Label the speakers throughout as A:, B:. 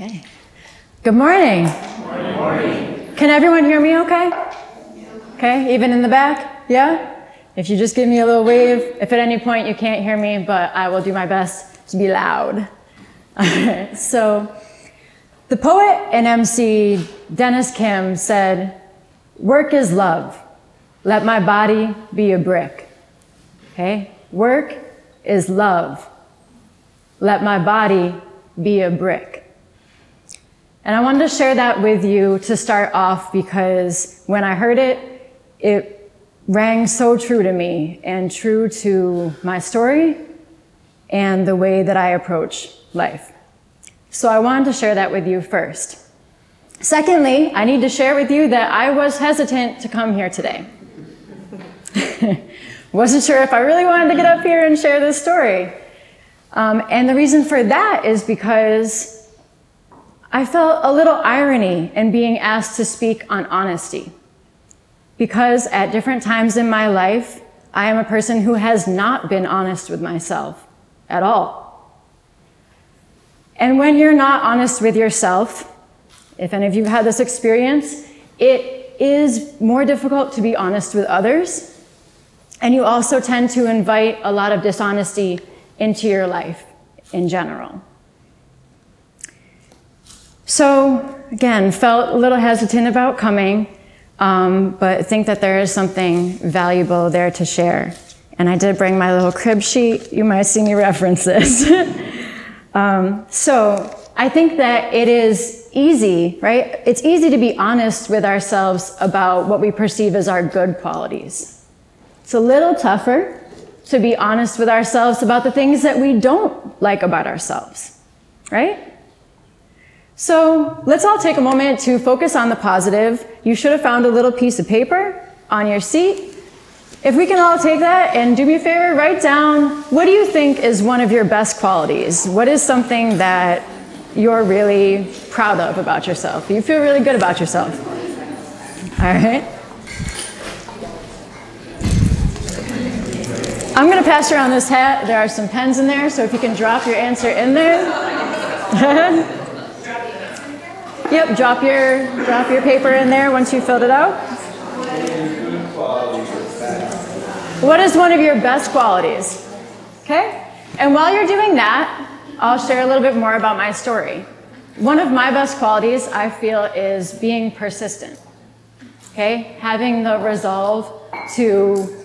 A: Okay. Good morning. Good morning. Can everyone hear me okay? Okay, even in the back? Yeah? If you just give me a little wave, if at any point you can't hear me, but I will do my best to be loud. All right, so the poet and MC Dennis Kim said, "Work is love. Let my body be a brick." Okay? Work is love. Let my body be a brick. And I wanted to share that with you to start off because when I heard it, it rang so true to me and true to my story and the way that I approach life. So I wanted to share that with you first. Secondly, I need to share with you that I was hesitant to come here today. Wasn't sure if I really wanted to get up here and share this story. And the reason for that is because I felt a little irony in being asked to speak on honesty. Because at different times in my life, I am a person who has not been honest with myself at all. And when you're not honest with yourself, if any of you have had this experience, it is more difficult to be honest with others. And you also tend to invite a lot of dishonesty into your life in general. So again, felt a little hesitant about coming, but think that there is something valuable there to share. And I did bring my little crib sheet. You might see me reference this. So I think that it is easy, right? It's easy to be honest with ourselves about what we perceive as our good qualities. It's a little tougher to be honest with ourselves about the things that we don't like about ourselves, right? So let's all take a moment to focus on the positive. You should have found a little piece of paper on your seat. If we can all take that and do me a favor, write down, what do you think is one of your best qualities? What is something that you're really proud of about yourself? You feel really good about yourself. All right. I'm going to pass around this hat. There are some pens in there, so if you can drop your answer in there. Yep, drop your paper in there once you filled it out. What is one of your best qualities? Okay? And while you're doing that, I'll share a little bit more about my story. One of my best qualities, I feel, is being persistent. Okay? Having the resolve to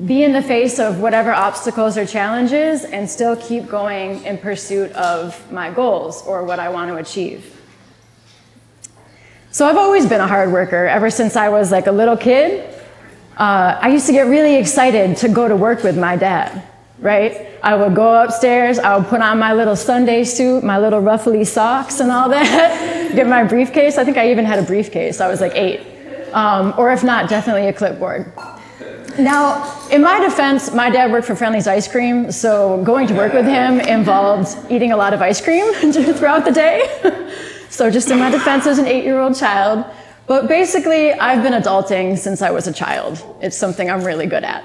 A: be in the face of whatever obstacles or challenges and still keep going in pursuit of my goals or what I want to achieve. So I've always been a hard worker ever since I was like a little kid. I used to get really excited to go to work with my dad, right? I would go upstairs, I would put on my little Sunday suit, my little ruffly socks and all that, get my briefcase. I think I even had a briefcase. I was like 8. Or if not, definitely a clipboard. Now, in my defense, my dad worked for Friendly's Ice Cream, so going to work with him involved eating a lot of ice cream throughout the day. So just in my defense as an 8-year-old child. But basically, I've been adulting since I was a child. It's something I'm really good at,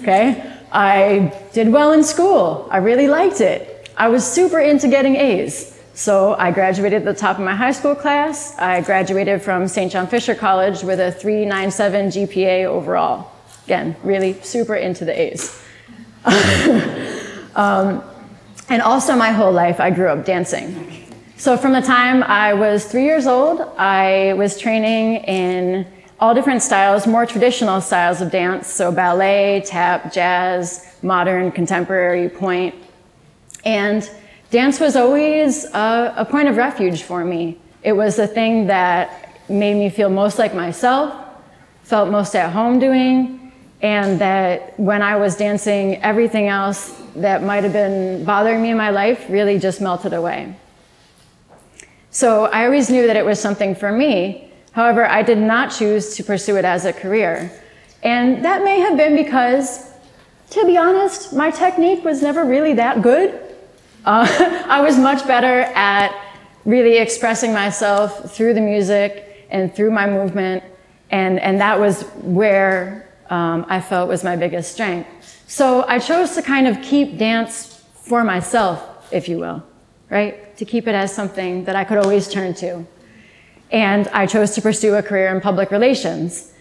A: okay? I did well in school. I really liked it. I was super into getting A's. So I graduated at the top of my high school class. I graduated from St. John Fisher College with a 3.97 GPA overall. Again, really super into the A's. And also my whole life, I grew up dancing. So from the time I was 3 years old, I was training in all different styles, more traditional styles of dance, so ballet, tap, jazz, modern, contemporary, point. And dance was always a point of refuge for me. It was the thing that made me feel most like myself, felt most at home doing, and that when I was dancing, everything else that might have been bothering me in my life really just melted away. So I always knew that it was something for me. However, I did not choose to pursue it as a career. And that may have been because, to be honest, my technique was never really that good. I was much better at really expressing myself through the music and through my movement. And that was where I felt was my biggest strength. So I chose to kind of keep dance for myself, if you will. right? To keep it as something that I could always turn to. And I chose to pursue a career in public relations.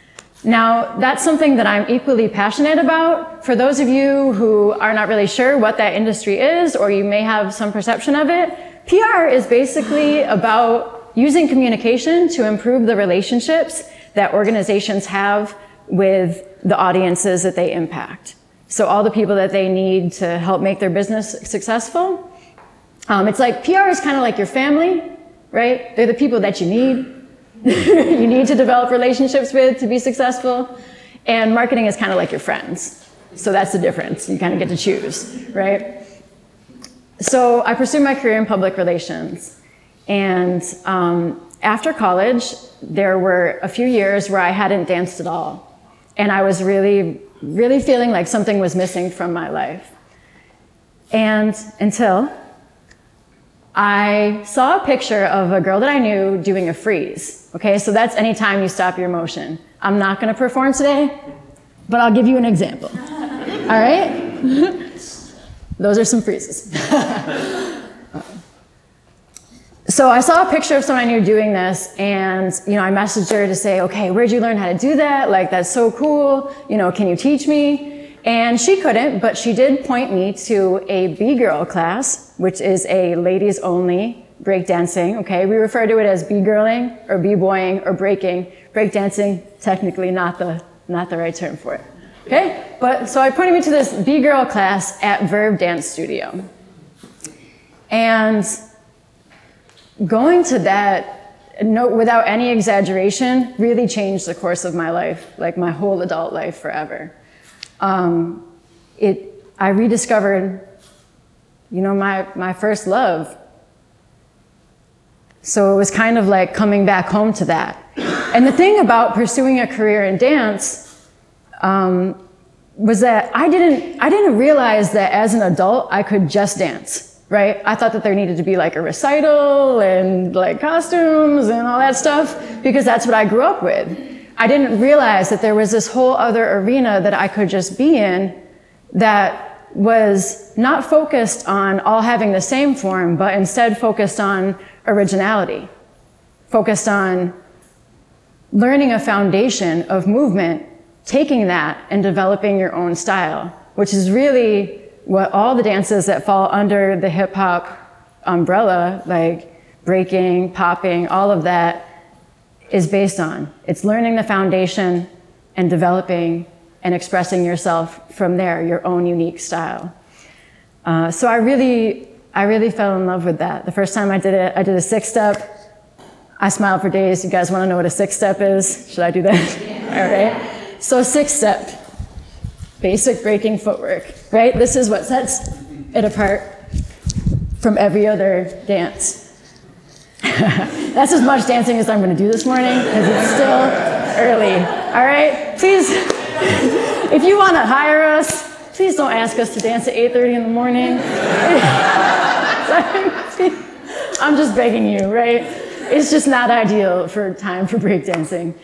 A: Now, that's something that I'm equally passionate about. For those of you who are not really sure what that industry is, or you may have some perception of it, PR is basically about using communication to improve the relationships that organizations have with the audiences that they impact. So all the people that they need to help make their business successful. It's like PR is kind of like your family, right? They're the people that you need. You need to develop relationships with to be successful. And marketing is kind of like your friends. So that's the difference. You kind of get to choose, right? So I pursued my career in public relations. And after college, there were a few years where I hadn't danced at all. And I was really feeling like something was missing from my life. And until I saw a picture of a girl that I knew doing a freeze. Okay, so that's anytime you stop your motion. I'm not going to perform today, but I'll give you an example. All right? Those are some freezes. So I saw a picture of someone I knew doing this, and I messaged her to say, okay, where'd you learn how to do that? Like, that's so cool. Can you teach me? And she couldn't, but she did point me to a B-girl class, which is a ladies-only breakdancing. Okay, we refer to it as B-girling or B-boying or breaking. Breakdancing, technically not the right term for it. Okay, but so I pointed me to this B-girl class at Verve Dance Studio, and going to that, without any exaggeration, really changed the course of my life, like my whole adult life forever. I rediscovered, my first love. So it was kind of like coming back home to that. And the thing about pursuing a career in dance was that I didn't realize that as an adult I could just dance, right? I thought that there needed to be like a recital and like costumes and all that stuff because that's what I grew up with. I didn't realize that there was this whole other arena that I could just be in that was not focused on all having the same form, but instead focused on originality, focused on learning a foundation of movement, taking that and developing your own style, which is really what all the dances that fall under the hip hop umbrella, like breaking, popping, all of that, is based on. It's learning the foundation and developing and expressing yourself from there, your own unique style. So I really fell in love with that. The first time I did it, I did a six-step. I smiled for days. You guys want to know what a six-step is? Should I do that? Yeah. All right. So six-step, basic breaking footwork, right? This is what sets it apart from every other dance. That's as much dancing as I'm going to do this morning because it's still early. All right? Please, if you want to hire us, please don't ask us to dance at 8:30 in the morning. I'm just begging you, right? It's just not ideal for time for breakdancing.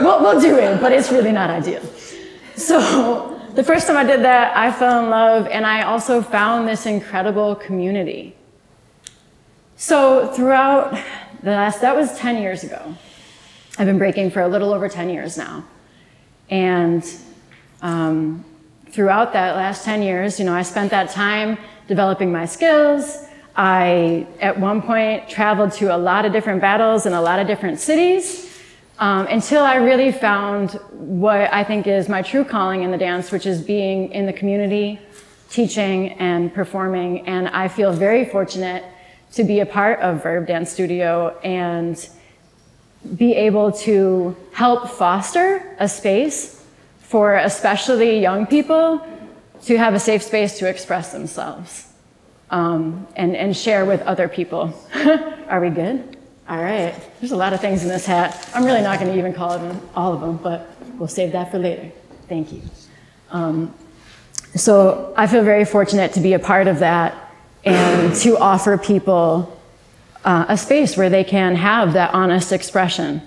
A: We'll do it, but it's really not ideal. So the first time I did that, I fell in love, and I also found this incredible community. So throughout that was 10 years ago. I've been breaking for a little over 10 years now. And throughout that last 10 years, I spent that time developing my skills. I, at one point, traveled to a lot of different battles in a lot of different cities until I really found what I think is my true calling in the dance, which is being in the community, teaching and performing. And I feel very fortunate to be a part of Verve Dance Studio and be able to help foster a space for especially young people to have a safe space to express themselves and share with other people. Are we good? All right. There's a lot of things in this hat. I'm really not going to even call them all of them, but we'll save that for later. Thank you. So I feel very fortunate to be a part of that and to offer people a space where they can have that honest expression.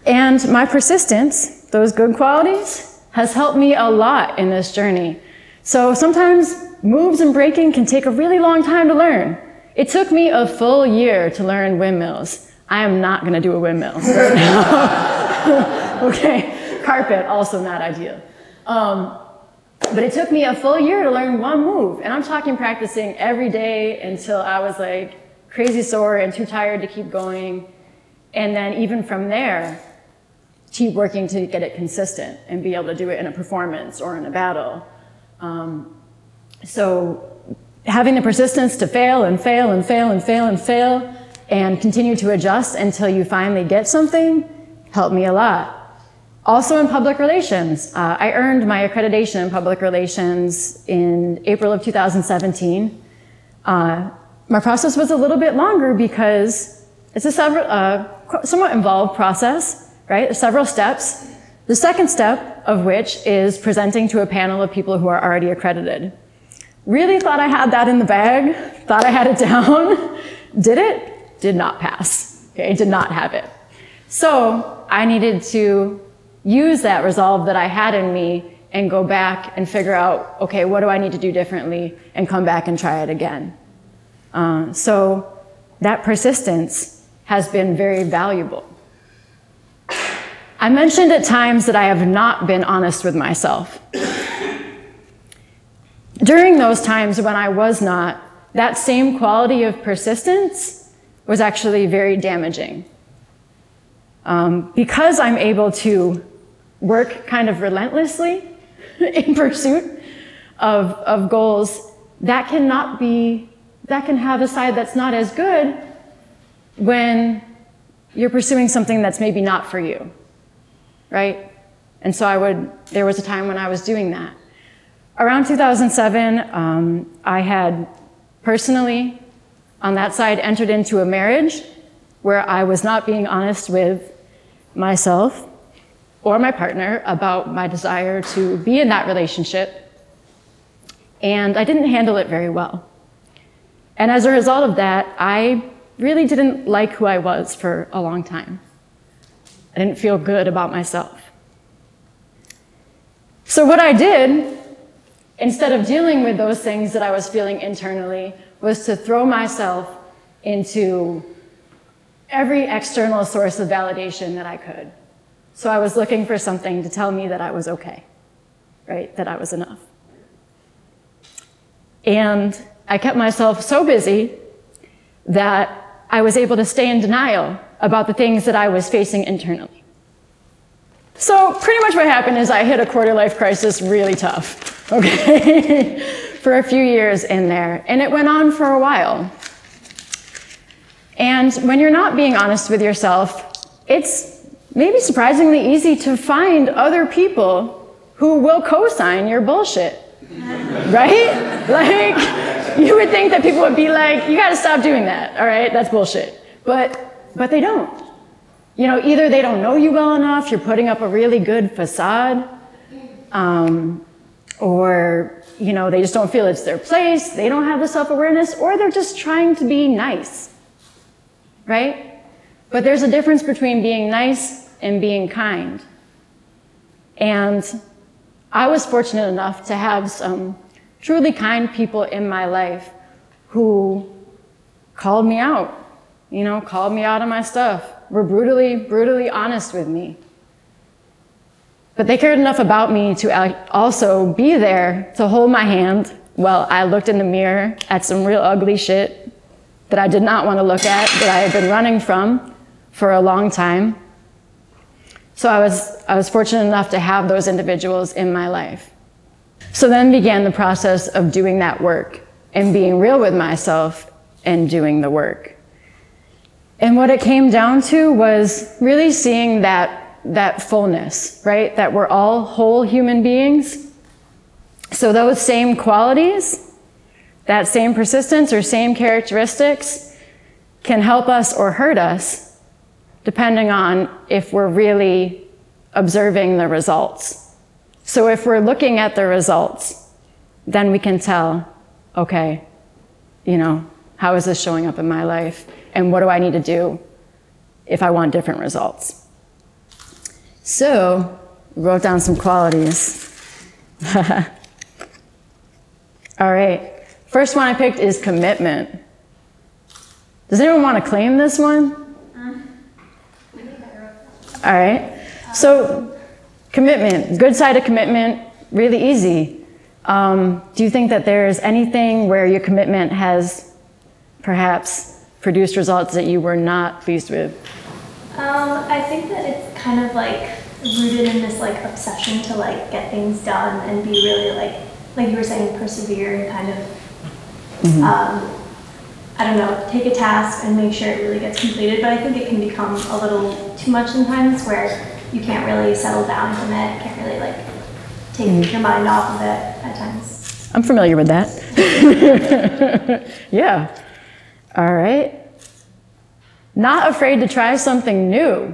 A: And my persistence, those good qualities, has helped me a lot in this journey. So sometimes moves and breaking can take a really long time to learn. It took me a full year to learn windmills. I am not going to do a windmill right now. Okay, carpet, also not ideal. But it took me a full year to learn one move. And I'm talking practicing every day until I was like crazy sore and too tired to keep going. And then even from there, keep working to get it consistent and be able to do it in a performance or in a battle. So having the persistence to fail and fail and fail and fail and fail and continue to adjust until you finally get something helped me a lot. Also in public relations, I earned my accreditation in public relations in April of 2017. My process was a little bit longer because it's a somewhat involved process, right? There's several steps. The second step of which is presenting to a panel of people who are already accredited. Really thought I had that in the bag, thought I had it down. Did it? Did not pass, okay? Did not have it. So I needed to use that resolve that I had in me and go back and figure out, okay, what do I need to do differently, and come back and try it again. So that persistence has been very valuable. I mentioned at times that I have not been honest with myself. During those times when I was not, that same quality of persistence was actually very damaging. Because I'm able to work kind of relentlessly in pursuit of goals, that can have a side that's not as good when you're pursuing something that's maybe not for you, right? And so there was a time when I was doing that. Around 2007, I had personally, on that side, entered into a marriage where I was not being honest with myself or my partner about my desire to be in that relationship, and I didn't handle it very well. And as a result of that, I really didn't like who I was for a long time. I didn't feel good about myself. So what I did, instead of dealing with those things that I was feeling internally, was to throw myself into every external source of validation that I could. So I was looking for something to tell me that I was okay, right? That I was enough. And I kept myself so busy that I was able to stay in denial about the things that I was facing internally. So pretty much what happened is I hit a quarter-life crisis really tough, okay? For a few years in there, and it went on for a while. And when you're not being honest with yourself, it's maybe surprisingly easy to find other people who will co-sign your bullshit, right? Like, you would think that people would be like, you gotta stop doing that, all right? That's bullshit. But they don't. You know, either they don't know you well enough, you're putting up a really good facade, or, you know, they just don't feel it's their place, they don't have the self-awareness, or they're just trying to be nice, right? But there's a difference between being nice and being kind. And I was fortunate enough to have some truly kind people in my life who called me out, you know, called me out on my stuff, were brutally honest with me. But they cared enough about me to also be there to hold my hand while I looked in the mirror at some real ugly shit that I did not want to look at, that I had been running from for a long time. So I was fortunate enough to have those individuals in my life. So then began the process of doing that work and being real with myself and doing the work. And what it came down to was really seeing that fullness, right? That we're all whole human beings. So those same qualities, that same persistence or same characteristics can help us or hurt us depending on if we're really observing the results. So if we're looking at the results, then we can tell, okay, you know, how is this showing up in my life? And what do I need to do if I want different results? So, wrote down some qualities. All All right. First one I picked is commitment. Does anyone want to claim this one? All right. So commitment, good side of commitment, really easy. Do you think that there's anything where your commitment has perhaps produced results that you were not pleased with?
B: I think that it's kind of like rooted in this like obsession to like get things done and be really like you were saying, persevere and kind of, I don't know, take a task and make sure it really gets completed. But I think it can become a little too much sometimes where you can't really settle down from it, can't really like take your mind off of it at times.
A: I'm familiar with that. Yeah. All right. Not afraid to try something new.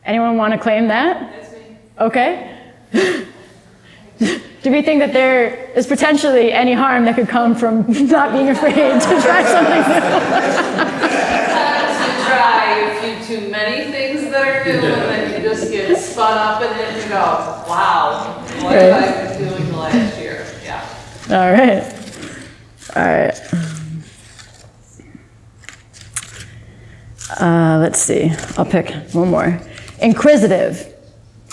A: Anyone want to claim that?
C: That's me.
A: Okay. Do we think that there is potentially any harm that could come from not being afraid to try something new?
C: To try a few too many things that are new, and then you just get spun up and then you go, wow, what have I been doing last year? Yeah.
A: All right. All right. Let's see. I'll pick one more. Inquisitive.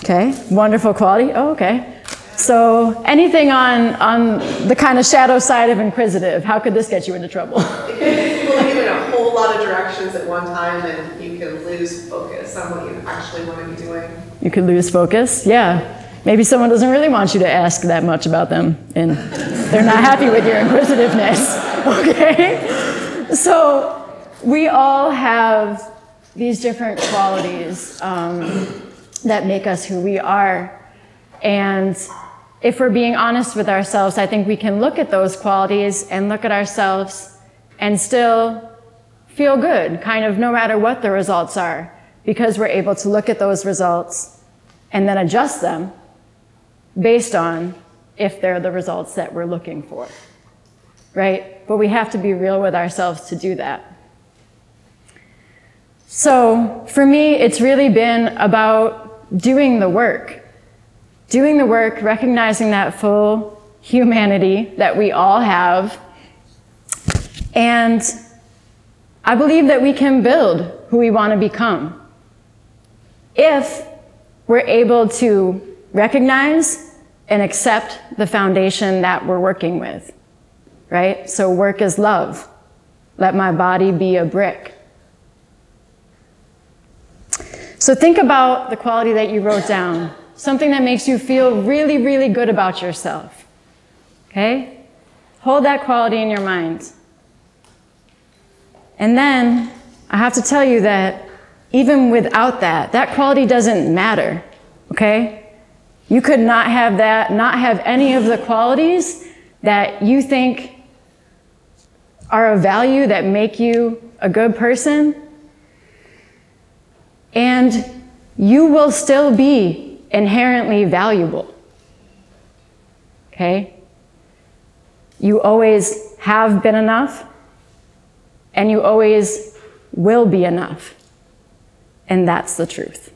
A: Okay. Wonderful quality. Oh, okay. So anything on the kind of shadow side of inquisitive, how could this get you into trouble?
D: It can pull you in a whole lot of directions at one time, and you can lose focus on what you actually want to be doing.
A: You could lose focus. Yeah. Maybe someone doesn't really want you to ask that much about them, and they're not happy with your inquisitiveness. Okay? So we all have these different qualities that make us who we are. And if we're being honest with ourselves, I think we can look at those qualities and look at ourselves and still feel good, kind of no matter what the results are, because we're able to look at those results and then adjust them based on if they're the results that we're looking for, right? But we have to be real with ourselves to do that. So for me, it's really been about doing the work. Doing the work, recognizing that full humanity that we all have. And I believe that we can build who we want to become if we're able to recognize and accept the foundation that we're working with, right? So work is love. Let my body be a brick. So think about the quality that you wrote down. Something that makes you feel really, really good about yourself. Okay? Hold that quality in your mind. And then I have to tell you that even without that, that quality doesn't matter. Okay? You could not have that, not have any of the qualities that you think are of value, that make you a good person, and you will still be inherently valuable. Okay? You always have been enough, and you always will be enough. And that's the truth.